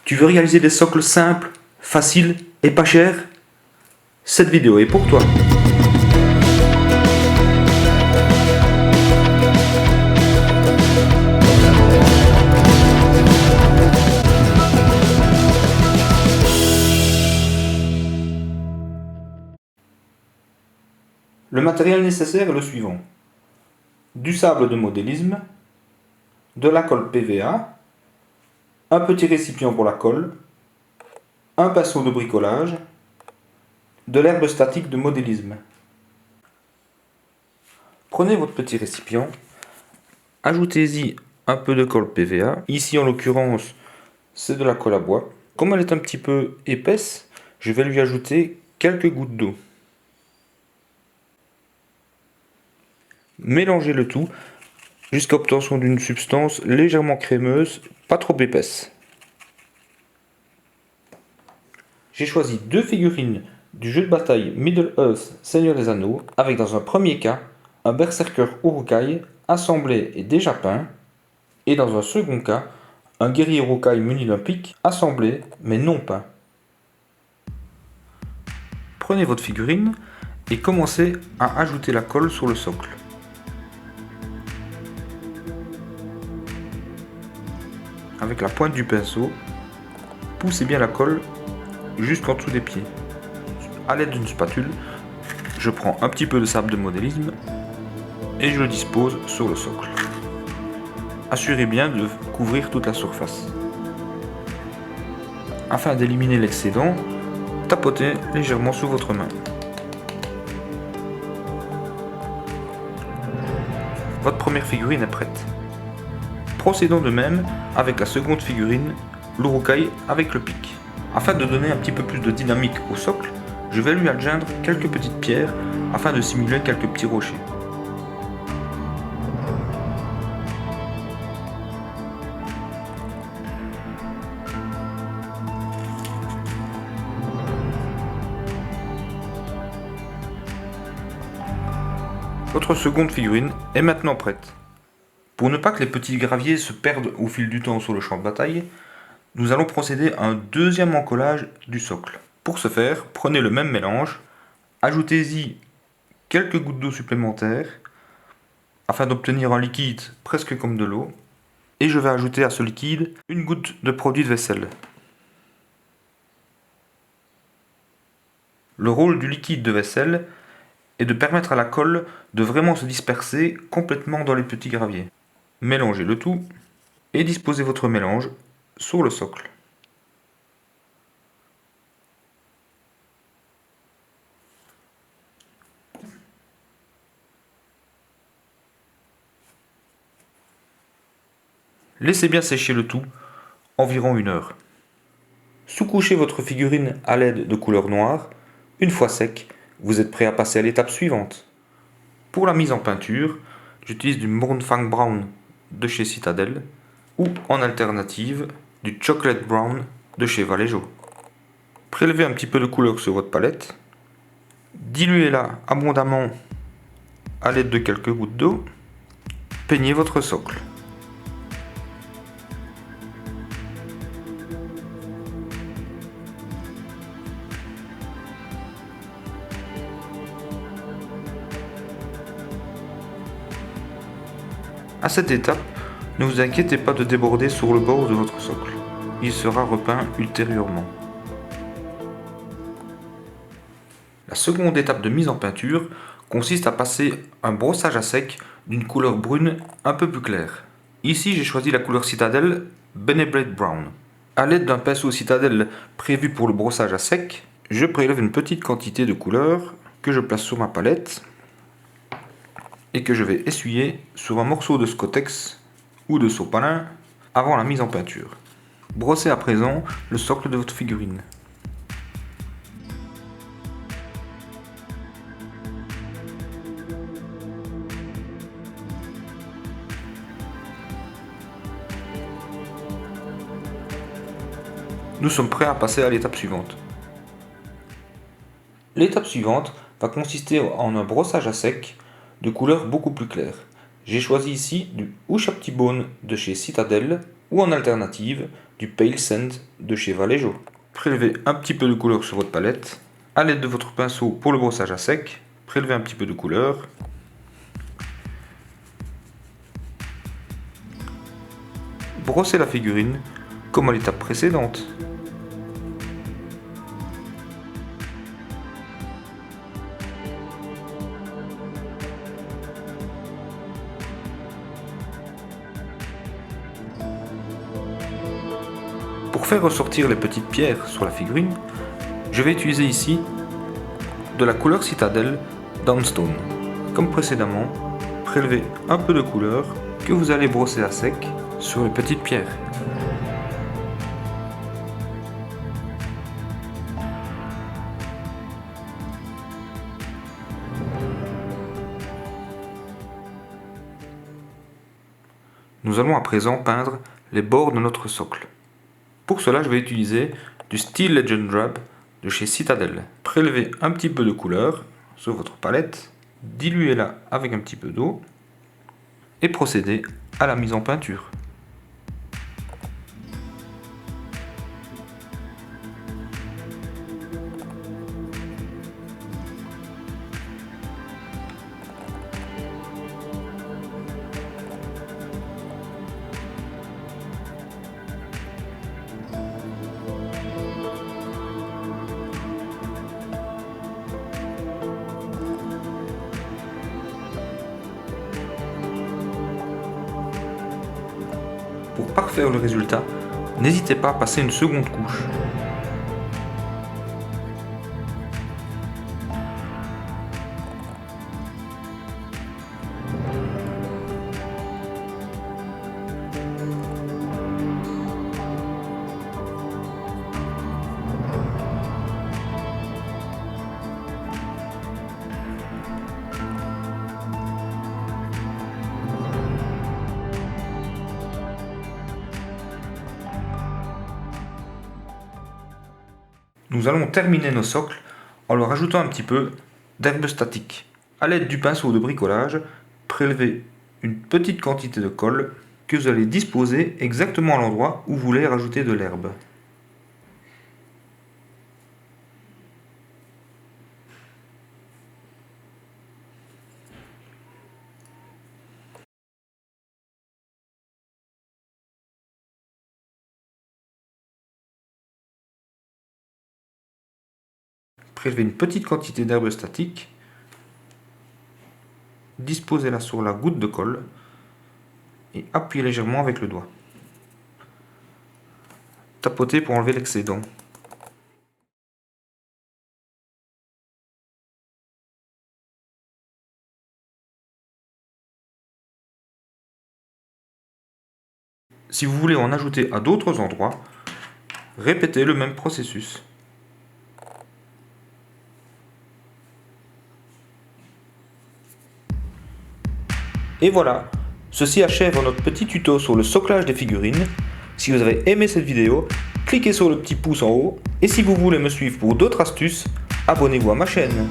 Tu veux réaliser des socles simples, faciles et pas chers? Cette vidéo est pour toi. Le matériel nécessaire est le suivant: du sable de modélisme, de la colle PVA, un petit récipient pour la colle, un pinceau de bricolage, de l'herbe statique de modélisme. Prenez votre petit récipient, ajoutez-y un peu de colle PVA. Ici en l'occurrence c'est de la colle à bois. Comme elle est un petit peu épaisse, je vais lui ajouter quelques gouttes d'eau. Mélangez le tout jusqu'à l'obtention d'une substance légèrement crémeuse, pas trop épaisse. J'ai choisi deux figurines du jeu de bataille Middle-earth Seigneur des Anneaux, avec dans un premier cas un berserker Uruk-hai assemblé et déjà peint, et dans un second cas un guerrier Uruk-hai muni d'un pic assemblé mais non peint. Prenez votre figurine et commencez à ajouter la colle sur le socle. Avec la pointe du pinceau, poussez bien la colle jusqu'en dessous des pieds. A l'aide d'une spatule, je prends un petit peu de sable de modélisme et je le dispose sur le socle. Assurez bien de couvrir toute la surface. Afin d'éliminer l'excédent, tapotez légèrement sur votre main. Votre première figurine est prête. Procédons de même avec la seconde figurine, l'Uruk-hai avec le pic. Afin de donner un petit peu plus de dynamique au socle, je vais lui adjoindre quelques petites pierres afin de simuler quelques petits rochers. Votre seconde figurine est maintenant prête. Pour ne pas que les petits graviers se perdent au fil du temps sur le champ de bataille, nous allons procéder à un deuxième encollage du socle. Pour ce faire, prenez le même mélange, ajoutez-y quelques gouttes d'eau supplémentaires afin d'obtenir un liquide presque comme de l'eau, et je vais ajouter à ce liquide une goutte de produit de vaisselle. Le rôle du liquide de vaisselle est de permettre à la colle de vraiment se disperser complètement dans les petits graviers. Mélangez le tout et disposez votre mélange sur le socle. Laissez bien sécher le tout, environ 1 heure. Sous-couchez votre figurine à l'aide de couleur noire. Une fois sec, vous êtes prêt à passer à l'étape suivante. Pour la mise en peinture, j'utilise du Mournfang Brown de chez Citadel ou en alternative du Chocolate Brown de chez Vallejo. Prélevez un petit peu de couleur sur votre palette, diluez-la abondamment à l'aide de quelques gouttes d'eau, peignez votre socle. À cette étape, ne vous inquiétez pas de déborder sur le bord de votre socle. Il sera repeint ultérieurement. La seconde étape de mise en peinture consiste à passer un brossage à sec d'une couleur brune un peu plus claire. Ici, j'ai choisi la couleur Citadel Beneblade Brown. A l'aide d'un pinceau Citadel prévu pour le brossage à sec, je prélève une petite quantité de couleur que je place sur ma palette et que je vais essuyer sur un morceau de Scottex ou de sopalin avant la mise en peinture. Brossez à présent le socle de votre figurine. Nous sommes prêts à passer à l'étape suivante. L'étape suivante va consister en un brossage à sec de couleur beaucoup plus claire. J'ai choisi ici du Ushabti Bone de chez Citadel ou en alternative du Pale Sand de chez Vallejo. Prélevez un petit peu de couleur sur votre palette. A l'aide de votre pinceau pour le brossage à sec, prélevez un petit peu de couleur. Brossez la figurine comme à l'étape précédente. Pour faire ressortir les petites pierres sur la figurine, je vais utiliser ici de la couleur Citadel Downstone. Comme précédemment, prélevez un peu de couleur que vous allez brosser à sec sur les petites pierres. Nous allons à présent peindre les bords de notre socle. Pour cela, je vais utiliser du Steel Legend Drab de chez Citadel. Prélevez un petit peu de couleur sur votre palette, diluez-la avec un petit peu d'eau et procédez à la mise en peinture. Pour parfaire le résultat, n'hésitez pas à passer une seconde couche. Nous allons terminer nos socles en leur ajoutant un petit peu d'herbe statique. A l'aide du pinceau de bricolage, prélevez une petite quantité de colle que vous allez disposer exactement à l'endroit où vous voulez rajouter de l'herbe. Prélevez une petite quantité d'herbe statique, disposez-la sur la goutte de colle et appuyez légèrement avec le doigt. Tapotez pour enlever l'excédent. Si vous voulez en ajouter à d'autres endroits, répétez le même processus. Et voilà, ceci achève notre petit tuto sur le soclage des figurines. Si vous avez aimé cette vidéo, cliquez sur le petit pouce en haut et si vous voulez me suivre pour d'autres astuces, abonnez-vous à ma chaîne.